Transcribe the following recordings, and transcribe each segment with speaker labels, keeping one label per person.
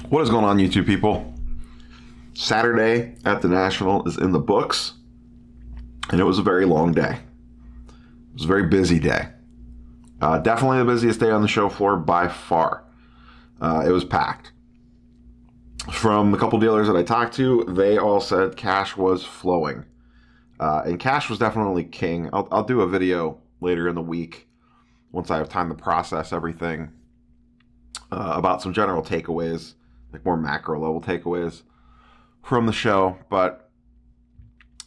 Speaker 1: What is going on, YouTube people? Saturday at the National is in the books, and it was a very long day. It was a very busy day. Definitely the busiest day on the show floor by far. It was packed. From the couple dealers that I talked to, they all said cash was flowing. And cash was definitely king. I'll do a video later in the week once I have time to process everything about some general takeaways, like more macro level takeaways from the show. But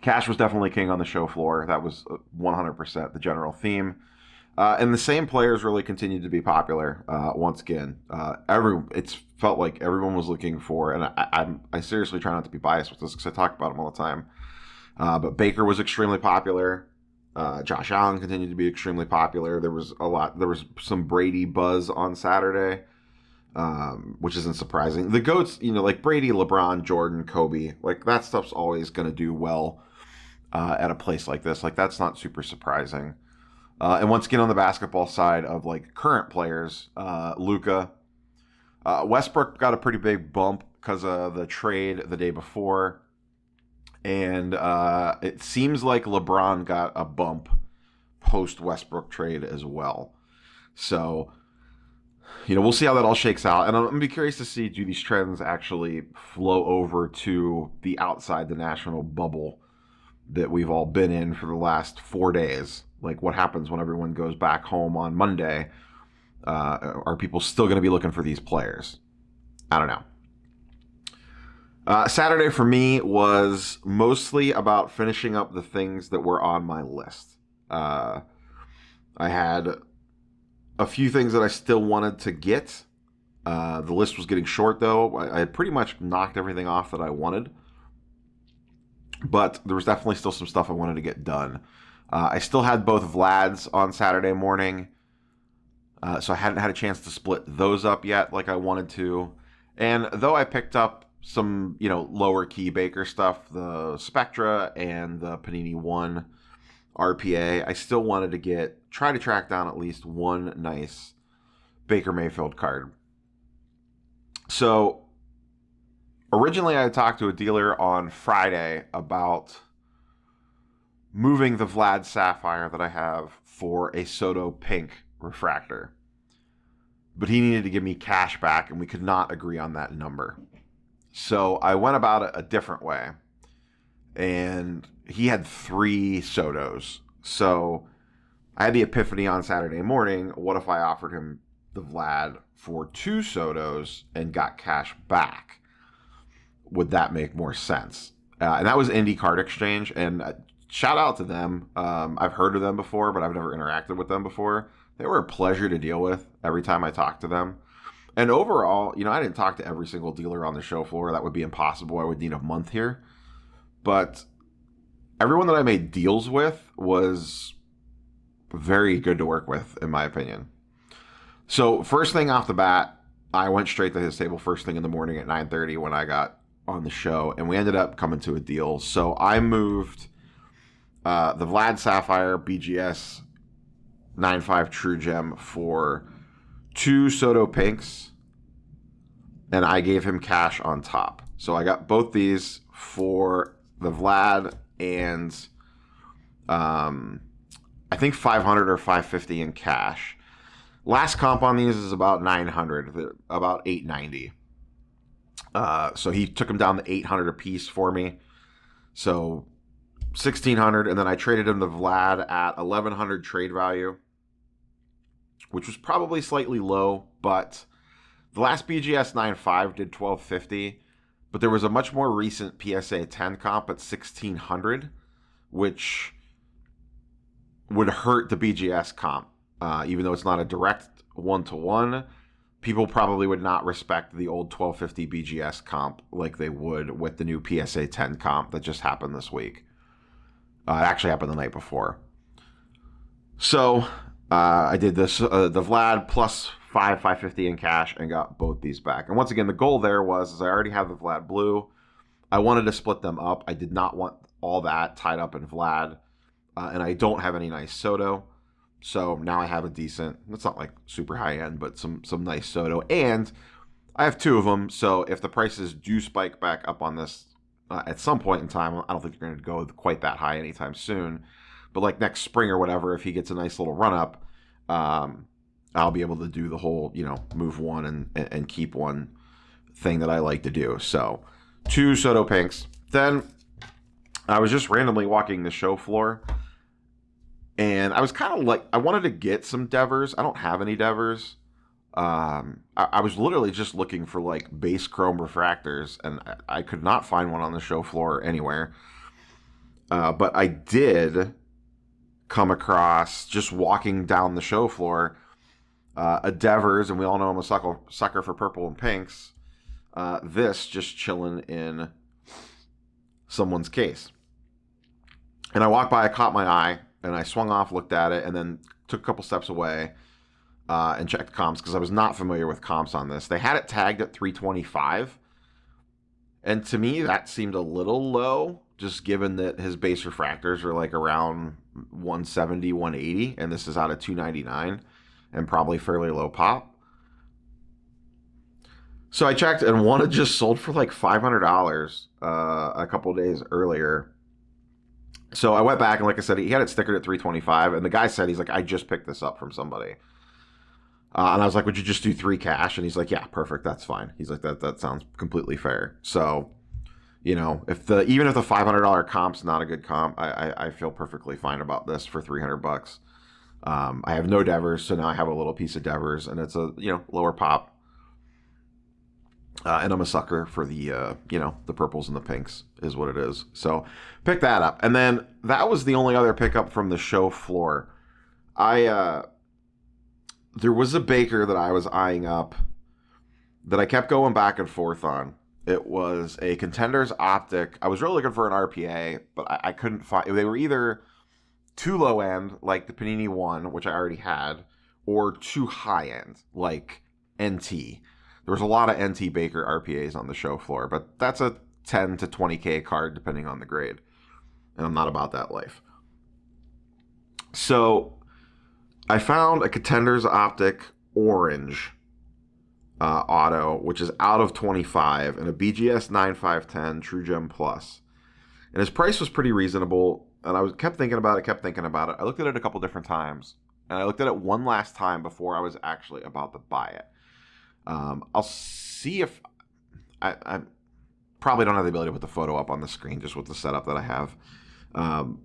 Speaker 1: cash was definitely king on the show floor. That was 100% the general theme. And the same players really continued to be popular once again. It's felt like everyone was looking for, and I seriously try not to be biased with this because I talk about them all the time. But Baker was extremely popular. Josh Allen continued to be extremely popular. There was some Brady buzz on Saturday, which isn't surprising. The GOATs, like Brady, LeBron, Jordan, Kobe, like that stuff's always going to do well at a place like this. Like that's not super surprising. And once again, on the basketball side of like current players, Luka, Westbrook got a pretty big bump because of the trade the day before. And it seems like LeBron got a bump post Westbrook trade as well. So, we'll see how that all shakes out. And I'm going to be curious to see, do these trends actually flow over to the outside the national bubble that we've all been in for the last 4 days? Like what happens when everyone goes back home on Monday? Are people still going to be looking for these players? I don't know. Saturday for me was mostly about finishing up the things that were on my list. I had a few things that I still wanted to get. The list was getting short, though. I had pretty much knocked everything off that I wanted. But there was definitely still some stuff I wanted to get done. I still had both Vlad's on Saturday morning. So I hadn't had a chance to split those up yet like I wanted to. And though I picked up some, lower key Baker stuff, the Spectra and the Panini 1 RPA, I still wanted to try to track down at least one nice Baker Mayfield card. So originally I had talked to a dealer on Friday about moving the Vlad Sapphire that I have for a Soto Pink refractor. But he needed to give me cash back, and we could not agree on that number. So I went about it a different way. And he had 3 Sotos. So I had the epiphany on Saturday morning. What if I offered him the Vlad for 2 Sotos and got cash back? Would that make more sense? And that was Indie Card Exchange. And shout out to them. I've heard of them before, but I've never interacted with them before. They were a pleasure to deal with every time I talked to them. And overall, I didn't talk to every single dealer on the show floor. That would be impossible. I would need a month here. But everyone that I made deals with was very good to work with, in my opinion. So first thing off the bat, I went straight to his table first thing in the morning at 9:30 when I got on the show. And we ended up coming to a deal. So I moved the Vlad Sapphire BGS 9.5 True Gem for 2 Soto Pinks, and I gave him cash on top. So I got both these for the Vlad and I think 500 or 550 in cash. Last comp on these is about 900, about 890. So he took them down to 800 a piece for me. So 1,600, and then I traded him the Vlad at 1,100 trade value, which was probably slightly low, but the last BGS 9.5 did 1,250, but there was a much more recent PSA 10 comp at 1,600, which would hurt the BGS comp, even though it's not a direct one-to-one. People probably would not respect the old 1,250 BGS comp like they would with the new PSA 10 comp that just happened this week. It actually happened the night before. So I did this, the Vlad plus 550 in cash, and got both these back. And once again, the goal there was, I already have the Vlad Blue. I wanted to split them up. I did not want all that tied up in Vlad. And I don't have any nice Soto. So now I have a decent, it's not like super high end, but some nice Soto. And I have 2 of them, so if the prices do spike back up on this at some point in time, I don't think they're going to go quite that high anytime soon. But like next spring or whatever, if he gets a nice little run up, I'll be able to do the whole, move one and keep one thing that I like to do. So 2 Soto Pinks. Then I was just randomly walking the show floor, and I was kind of like, I wanted to get some Devers. I don't have any Devers. I was literally just looking for like base chrome refractors, and I could not find one on the show floor anywhere. But I did come across, just walking down the show floor, a Devers, and we all know I'm a sucker for purple and pinks. This just chilling in someone's case. And I walked by, I caught my eye, and I swung off, looked at it, and then took a couple steps away and checked comps because I was not familiar with comps on this. They had it tagged at 325, and to me that seemed a little low, just given that his base refractors are like around 170, 180, and this is out of 299 and probably fairly low pop. So I checked, and one had just sold for like $500 a couple days earlier. So I went back, and like I said, he had it stickered at 325, and the guy said, he's like, I just picked this up from somebody. And I was like, would you just do 3 cash? And he's like, yeah, perfect, that's fine. He's like, that sounds completely fair. So, even if the $500 comp's not a good comp, I feel perfectly fine about this for $300. I have no Devers, so now I have a little piece of Devers, and it's a lower pop. And I'm a sucker for the the purples and the pinks is what it is. So pick that up. And then that was the only other pickup from the show floor. There was a Baker that I was eyeing up that I kept going back and forth on. It was a Contenders Optic. I was really looking for an RPA, but I couldn't find. They were either too low end, like the Panini one, which I already had, or too high end, like NT. There was a lot of NT Baker RPAs on the show floor, but that's a 10 to 20K card depending on the grade. And I'm not about that life. So I found a Contenders Optic Orange auto, which is out of 25, and a BGS 9510 True Gem Plus. And his price was pretty reasonable, and I kept thinking about it. I looked at it a couple different times, and I looked at it one last time before I was actually about to buy it. I'll see if I probably don't have the ability to put the photo up on the screen just with the setup that I have.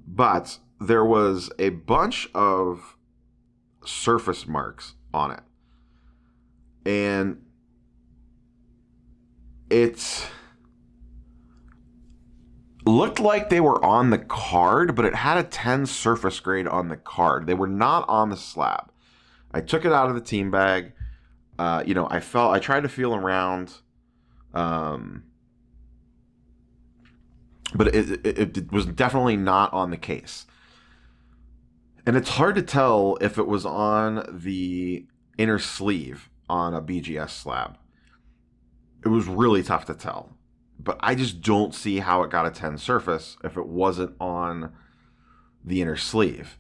Speaker 1: But there was a bunch of surface marks on it. And it looked like they were on the card, but it had a 10 surface grade on the card. They were not on the slab. I took it out of the team bag. I tried to feel around, but it was definitely not on the case. And it's hard to tell if it was on the inner sleeve on a BGS slab. It was really tough to tell, but I just don't see how it got a 10 surface if it wasn't on the inner sleeve.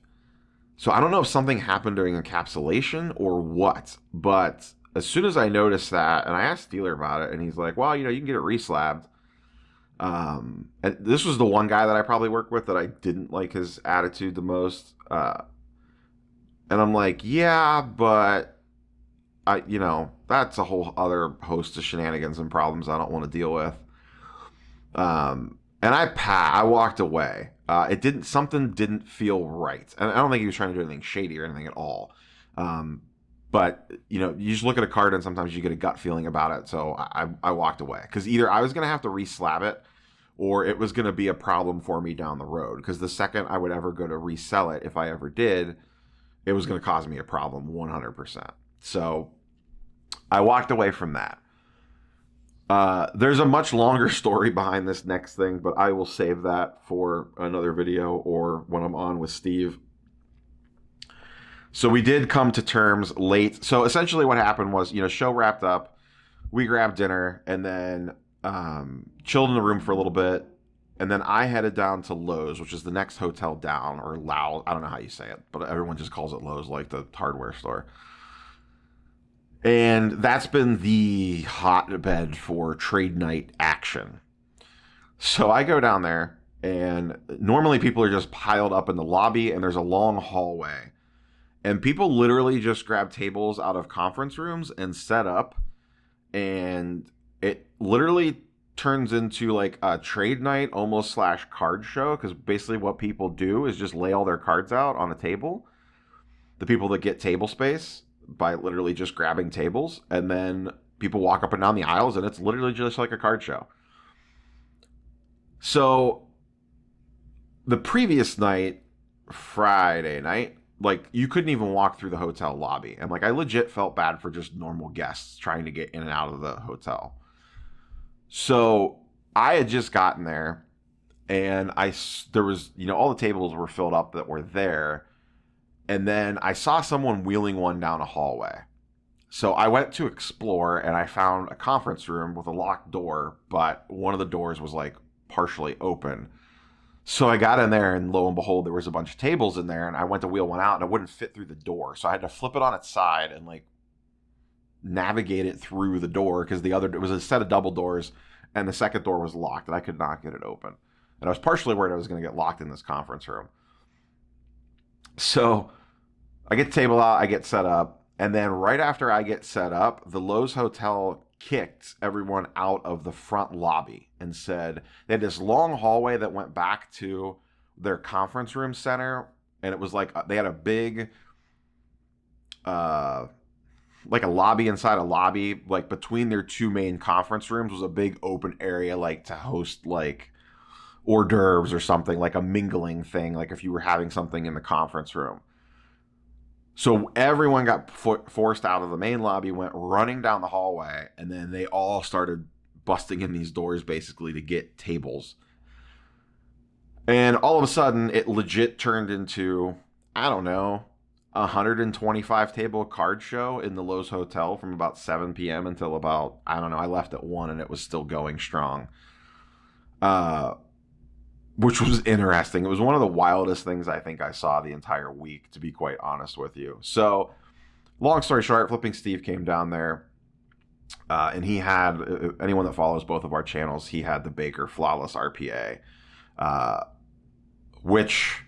Speaker 1: So I don't know if something happened during encapsulation or what, but as soon as I noticed that, and I asked Steeler about it, and he's like, well, you can get it reslabbed. And this was the one guy that I probably worked with that I didn't like his attitude the most. And I'm like, yeah, but that's a whole other host of shenanigans and problems I don't want to deal with. And I walked away. Something didn't feel right. And I don't think he was trying to do anything shady or anything at all. But, you just look at a card and sometimes you get a gut feeling about it. So I walked away because either I was going to have to reslab it or it was going to be a problem for me down the road. Because the second I would ever go to resell it, if I ever did, it was going to cause me a problem 100%. So I walked away from that. There's a much longer story behind this next thing, but I will save that for another video or when I'm on with Steve. So we did come to terms late. So essentially what happened was, show wrapped up, we grabbed dinner, and then chilled in the room for a little bit. And then I headed down to Lowe's, which is the next hotel down, or Lowe's. I don't know how you say it, but everyone just calls it Lowe's, like the hardware store. And that's been the hotbed for trade night action. So I go down there, and normally people are just piled up in the lobby, and there's a long hallway. And people literally just grab tables out of conference rooms and set up, and it literally turns into like a trade night almost slash card show, because basically what people do is just lay all their cards out on a table. The people that get table space by literally just grabbing tables, and then people walk up and down the aisles, and it's literally just like a card show. So the previous night, Friday night, like you couldn't even walk through the hotel lobby, and like I legit felt bad for just normal guests trying to get in and out of the hotel. So I had just gotten there, and there was, all the tables were filled up that were there, and then I saw someone wheeling one down a hallway. So I went to explore, and I found a conference room with a locked door, but one of the doors was like partially open. So I got in there, and lo and behold, there was a bunch of tables in there, and I went to wheel one out, and it wouldn't fit through the door. So I had to flip it on its side and like navigate it through the door, because it was a set of double doors, and the second door was locked, and I could not get it open. And I was partially worried I was going to get locked in this conference room. So I get the table out, I get set up, and then right after I get set up, the Lowe's Hotel kicked everyone out of the front lobby and said they had this long hallway that went back to their conference room center, and it was like they had a big like a lobby inside a lobby, like between their two main conference rooms was a big open area, like to host like hors d'oeuvres or something, like a mingling thing, like if you were having something in the conference room. So everyone got forced out of the main lobby, went running down the hallway, and then they all started busting in these doors basically to get tables. And all of a sudden, it legit turned into, I don't know, 125 table card show in the Lowe's Hotel from about 7 p.m. until about, I don't know, I left at 1 and it was still going strong. Which was interesting. It was one of the wildest things I think I saw the entire week, to be quite honest with you. So, long story short, Flipping Steve came down there, and he had, anyone that follows both of our channels, he had the Baker Flawless RPA, which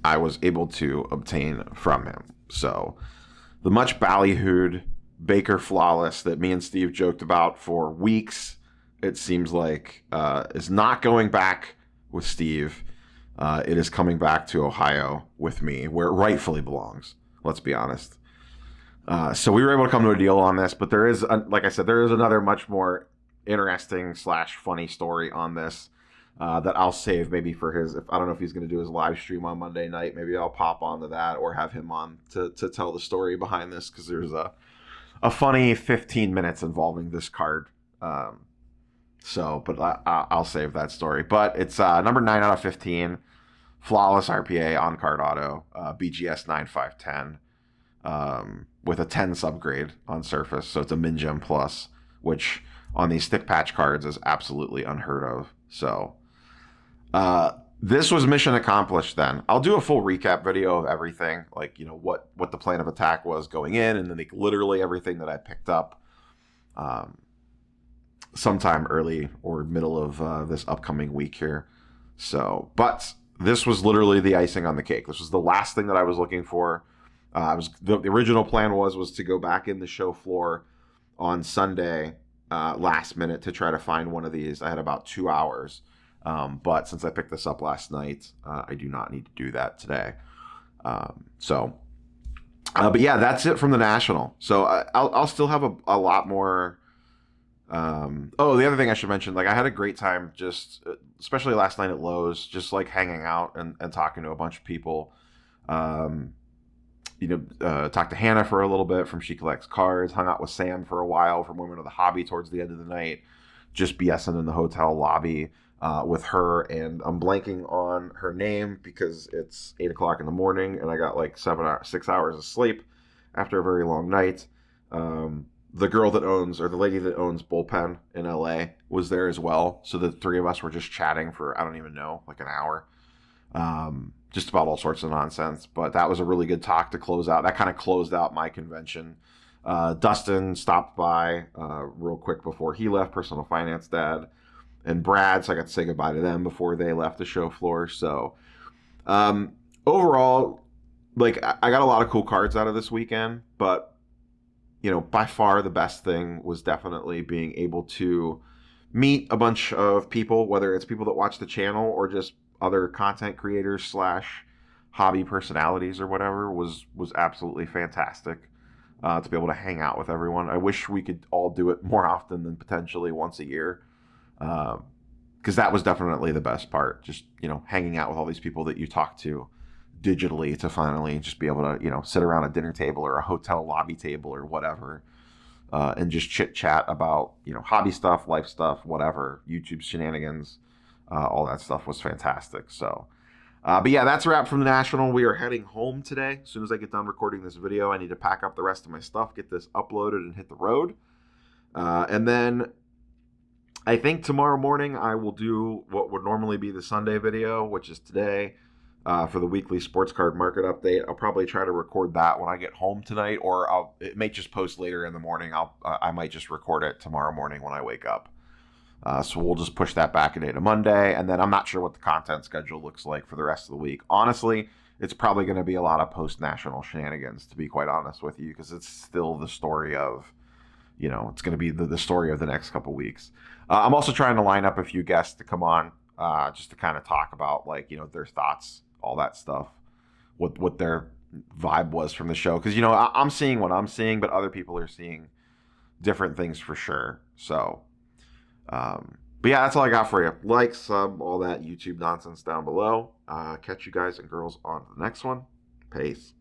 Speaker 1: I was able to obtain from him. So, the much ballyhooed Baker Flawless that me and Steve joked about for weeks, it seems like, is not going back with Steve. It is coming back to Ohio with me, where it rightfully belongs. Let's be honest. So we were able to come to a deal on this, but there is, like I said, there is another much more interesting / funny story on this that I'll save maybe for his. I don't know if he's going to do his live stream on Monday night. Maybe I'll pop onto that or have him on to tell the story behind this, because there's a funny 15 minutes involving this card. But I'll save that story. But it's number 9 out of 15, flawless RPA on card auto, BGS 9510, with a 10 subgrade on surface. So it's a Min Gem Plus, which on these stick patch cards is absolutely unheard of. So this was mission accomplished then. I'll do a full recap video of everything, like, what the plan of attack was going in, and then like literally everything that I picked up sometime early or middle of this upcoming week here. So, but this was literally the icing on the cake. This was the last thing that I was looking for. The original plan was to go back in the show floor on Sunday, last minute, to try to find one of these. I had about 2 hours, but since I picked this up last night, I do not need to do that today. But yeah, that's it from the National. So I'll still have a lot more. The other thing I should mention, like I had a great time, just especially last night at Lowe's, just like hanging out and talking to a bunch of people. Talked to Hannah for a little bit from She Collects Cards, hung out with Sam for a while from Women of the Hobby towards the end of the night, just BSing in the hotel lobby with her, and I'm blanking on her name because it's 8 o'clock in the morning and I got like 6 hours of sleep after a very long night. The girl that owns, or the lady that owns Bullpen in LA, was there as well. So the three of us were just chatting for, I don't even know, like an hour. Just about all sorts of nonsense. But that was a really good talk to close out. That kind of closed out my convention. Dustin stopped by real quick before he left, personal finance dad, and Brad, so I got to say goodbye to them before they left the show floor. So overall, like I got a lot of cool cards out of this weekend, but by far the best thing was definitely being able to meet a bunch of people, whether it's people that watch the channel or just other content creators slash hobby personalities or whatever, was absolutely fantastic. To be able to hang out with everyone. I wish we could all do it more often than potentially once a year, because that was definitely the best part. Just hanging out with all these people that you talk to digitally, to finally just be able to sit around a dinner table or a hotel lobby table or whatever, and just chit chat about hobby stuff, life stuff, whatever, YouTube shenanigans, all that stuff was fantastic. So. But yeah, that's a wrap from the National. We are heading home today. As soon as I get done recording this video, I need to pack up the rest of my stuff, get this uploaded, and hit the road. And then I think tomorrow morning I will do what would normally be the Sunday video, which is today, for the weekly sports card market update. I'll probably try to record that when I get home tonight, or it may just post later in the morning. I might just record it tomorrow morning when I wake up. So we'll just push that back a day to Monday, and then I'm not sure what the content schedule looks like for the rest of the week. Honestly, it's probably going to be a lot of post-national shenanigans, to be quite honest with you, because it's still the story of, it's going to be the story of the next couple weeks. I'm also trying to line up a few guests to come on, just to kind of talk about, their thoughts, all that stuff, what their vibe was from the show. Because, I'm seeing what I'm seeing, but other people are seeing different things for sure. So... but yeah, that's all I got for you. Like, sub, all that YouTube nonsense down below. Catch you guys and girls on the next one. Peace.